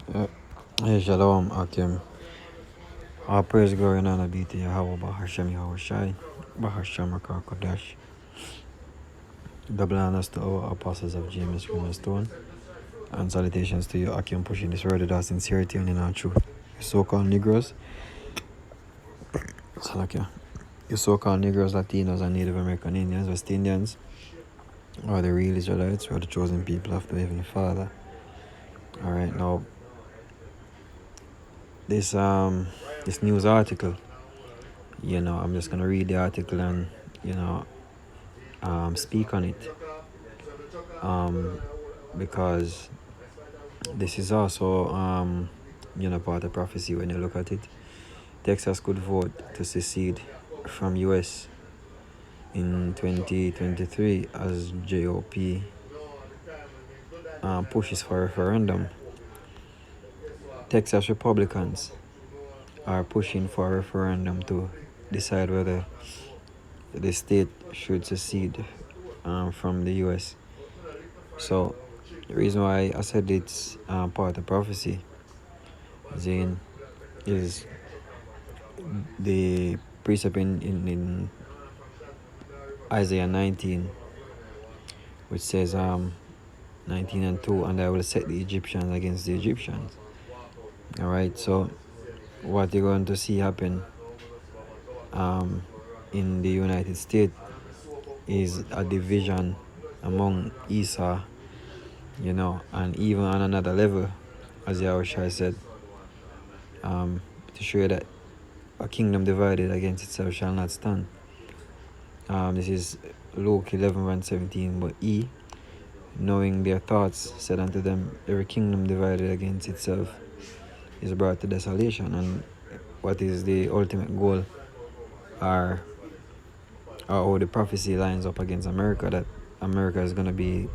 Uh, Hey, Shalom, Akim. All praise, glory, and honor be to Yahweh, Bahashem, Yahweh Shai, Bahashem, Rakar Kodesh. Double honors to our apostles of James Stone, and salutations to you, Akim, pushing this word with our sincerity and in our truth. You so-called Negroes, Salakia. You so-called Negroes, Latinos, and Native American Indians, West Indians, or the real Israelites, or the chosen people of the Heavenly Father. All right, now this news article, I'm just gonna read the article and you know speak on it, because this is also part of prophecy. When you look at it, Texas could vote to secede from US in 2023 as GOP pushes for a referendum. Texas Republicans are pushing for a referendum to decide whether the state should secede from the US. So the reason why I said it's part of prophecy is the precept in Isaiah 19, which says 19 and 2, and I will set the Egyptians against the Egyptians. All right, so what you're going to see happen in the United States is a division among Esau, and even on another level, as Yahushua said, to show you that a kingdom divided against itself shall not stand. This is Luke 11:17. But he, knowing their thoughts, said unto them, every kingdom divided against itself is brought to desolation. And what is the ultimate goal, or how the prophecy lines up against America, that America is going to be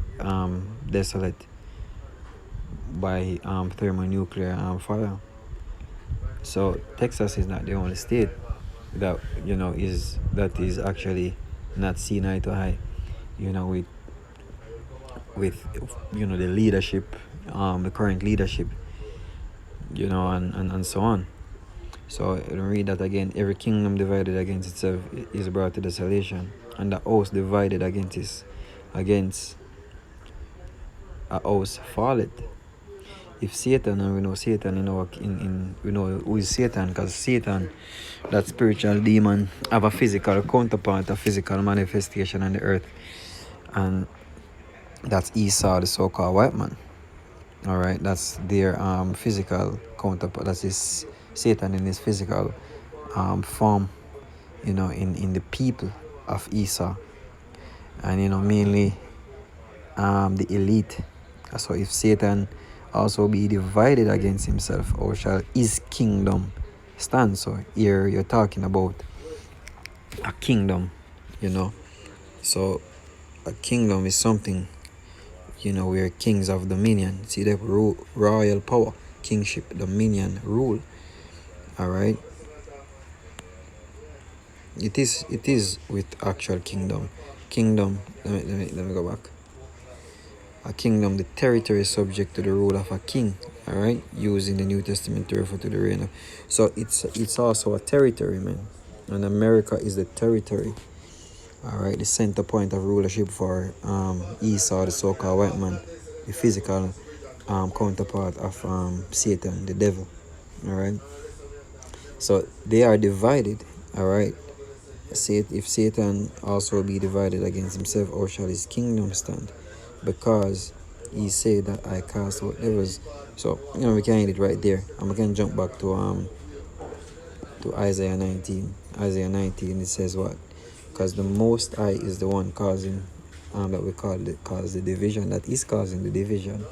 desolate by thermonuclear fire. So Texas is not the only state that is actually not seen eye to eye, with the leadership, the current leadership, and so on. So read that again. Every kingdom divided against itself is brought to desolation, and the house divided against a house falleth. If Satan, and we know Satan we know who is Satan, because Satan, that spiritual demon, have a physical counterpart, a physical manifestation on the earth, and that's Esau, the so-called white man. All right, that's their physical counterpart. That is Satan in his physical form, in the people of Esau, and mainly the elite. So if Satan also be divided against himself, or shall his kingdom stand? So here you're talking about a kingdom, so a kingdom is something, where kings of dominion. See the royal power, kingship, dominion, rule. All right, it is with actual kingdom. Let me go back. A kingdom, the territory is subject to the rule of a king. All right, using the New Testament to refer to the reign of. So it's also a territory, man, and America is the territory. All right, the center point of rulership for Esau, the so-called white man, the physical counterpart of Satan, the devil. All right, so they are divided. All right, if Satan also be divided against himself, or shall his kingdom stand? Because he said that I cast out devils. So we can end it right there, and we can jump back to Isaiah 19. Isaiah 19, it says what? Because the Most High is the one causing that we cause the division, that is causing the division,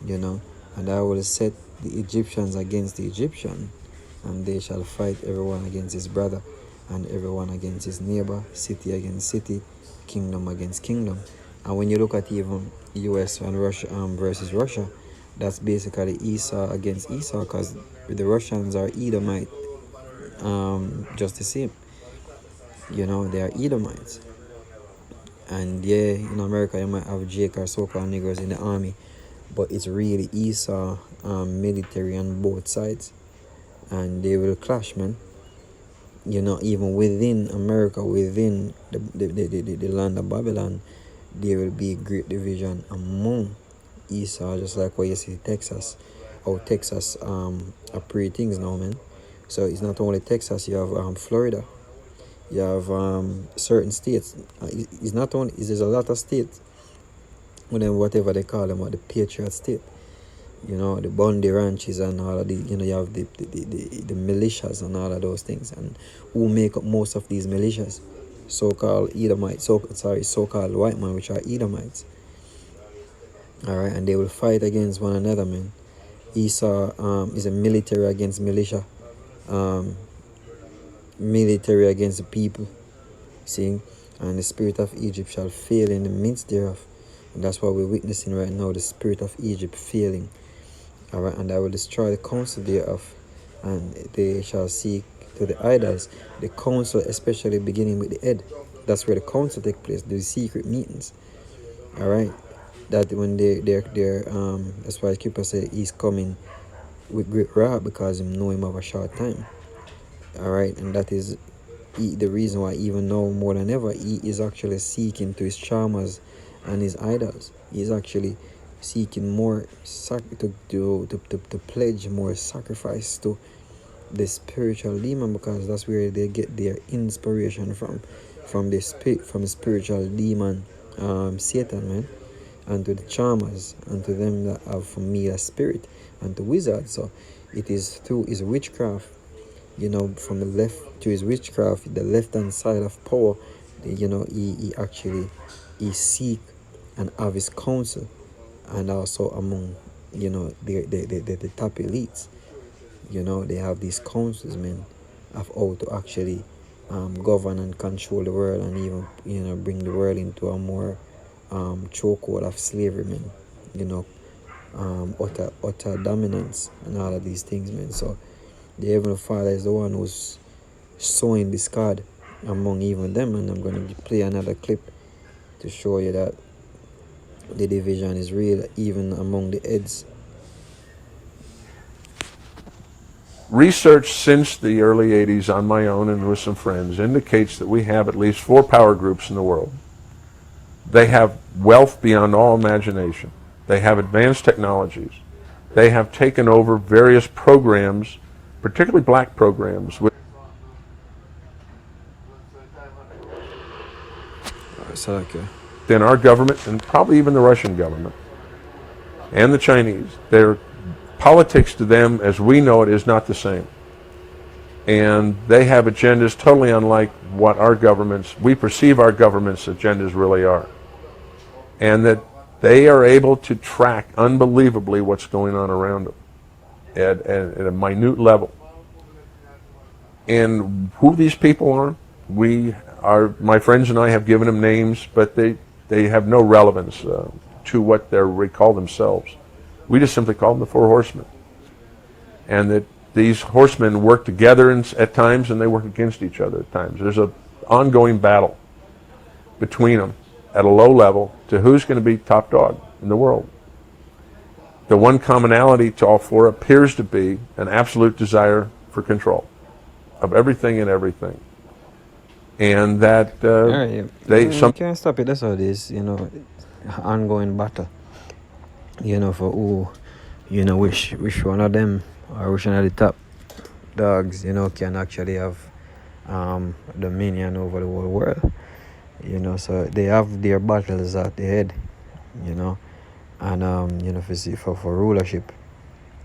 and I will set the Egyptians against the Egyptian, and they shall fight everyone against his brother, and everyone against his neighbor, city against city, kingdom against kingdom. And when you look at even US and Russia versus Russia, that's basically Esau against Esau, because the Russians are Edomite, just the same. They are Edomites. And in America you might have Jake or so-called niggers in the army, but it's really Esau military on both sides, and they will clash, man. Even within America, within the land of Babylon, there will be great division among Esau, just like what you see Texas. Oh, Texas are pretty things now, man. So it's not only Texas, you have Florida, you have certain states. It's not only, there's a lot of states, whatever they call them, or the Patriot state. The Bundy ranches and all of the, you have the militias and all of those things. And who make up most of these militias? So-called Edomites, so-called white men, which are Edomites. All right, and they will fight against one another, man. Esau is a military against militia, um, military against the people. See, and the spirit of Egypt shall fail in the midst thereof. And that's what we're witnessing right now, the spirit of Egypt failing. All right, and I will destroy the counsel thereof, and they shall seek to the idols. The council, especially beginning with the head, that's where the council take place, the secret meetings. All right, that when they're that's why Keeper said he's coming with great wrath, because him know him of a short time. All right, and that is the reason why even now more than ever he is actually seeking to his charmers and his idols. He's actually seeking more to pledge more sacrifice to the spiritual demon, because that's where they get their inspiration from the spiritual demon, Satan, man, and to the charmers, and to them that have familiar spirit, and to wizards. So it is through his witchcraft, from the left to his witchcraft, the left hand side of power. He actually seek and have his counsel, and also among the top elites. They have these councils, man, of how to actually govern and control the world, and even bring the world into a more chokehold of slavery, man. Utter dominance and all of these things, man. So the Heavenly Father is the one who's sowing discord among even them, and I'm going to play another clip to show you that the division is real even among the heads. Research since the early 80s on my own and with some friends indicates that we have at least 4 power groups in the world. They have wealth beyond all imagination. They have advanced technologies. They have taken over various programs, particularly black programs, within our government and probably even the Russian government and the Chinese. Their politics to them, as we know it, is not the same. And they have agendas totally unlike what we perceive our government's agendas really are. And that they are able to track unbelievably what's going on around them at a minute level. And who these people are, my friends and I have given them names, but they have no relevance to what they call themselves. We just simply call them the 4 horsemen. And that these horsemen work together at times, and they work against each other at times. There's an ongoing battle between them at a low level to who's going to be top dog in the world. The one commonality to all 4 appears to be an absolute desire for control of everything and everything. And that you can't stop it. That's how it is, ongoing battle. For who, which one of them, or which one of the top dogs, can actually have dominion over the whole world. So they have their battles at the head, and for rulership,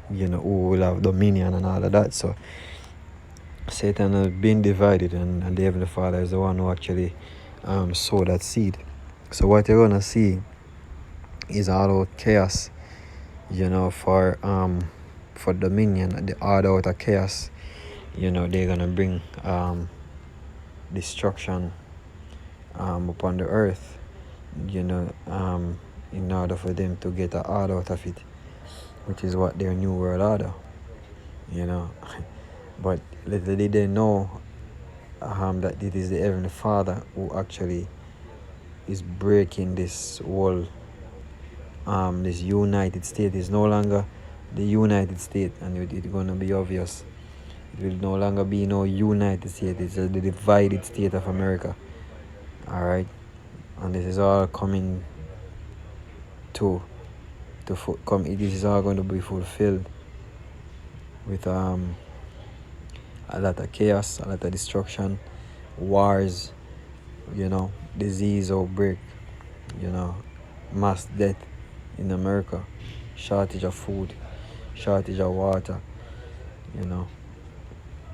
who will have dominion and all of that. So Satan has been divided, and the Heavenly Father is the one who actually sowed that seed. So what you're gonna see is all out chaos, for dominion, the order out of chaos. They're gonna bring destruction upon the earth, in order for them to get an order out of it, which is what their new world order, But little did they know that it is the Heavenly Father who actually is breaking this whole this United States is no longer the United States, and it's gonna be obvious. It will no longer be no United States. It's the divided state of America. All right, and this is all coming this is all going to be fulfilled with a lot of chaos, a lot of destruction, wars, disease outbreak, mass death in America, shortage of food, shortage of water,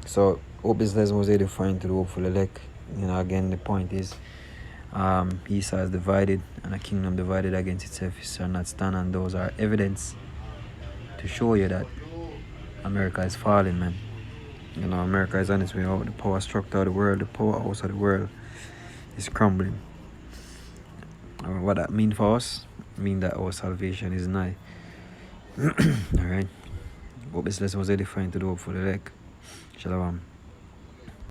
So hope this lesson was edifying to the hopeful elect. Again, the point is, Esau is divided, and a kingdom divided against itself shall not stand, and those are evidence to show you that America is falling, man. America is on its way out. The power structure of the world, the powerhouse of the world is crumbling. What that mean for us? Mean that our salvation is nigh. Alright. Hope this lesson was edifying to the hopeful elect. Shalom.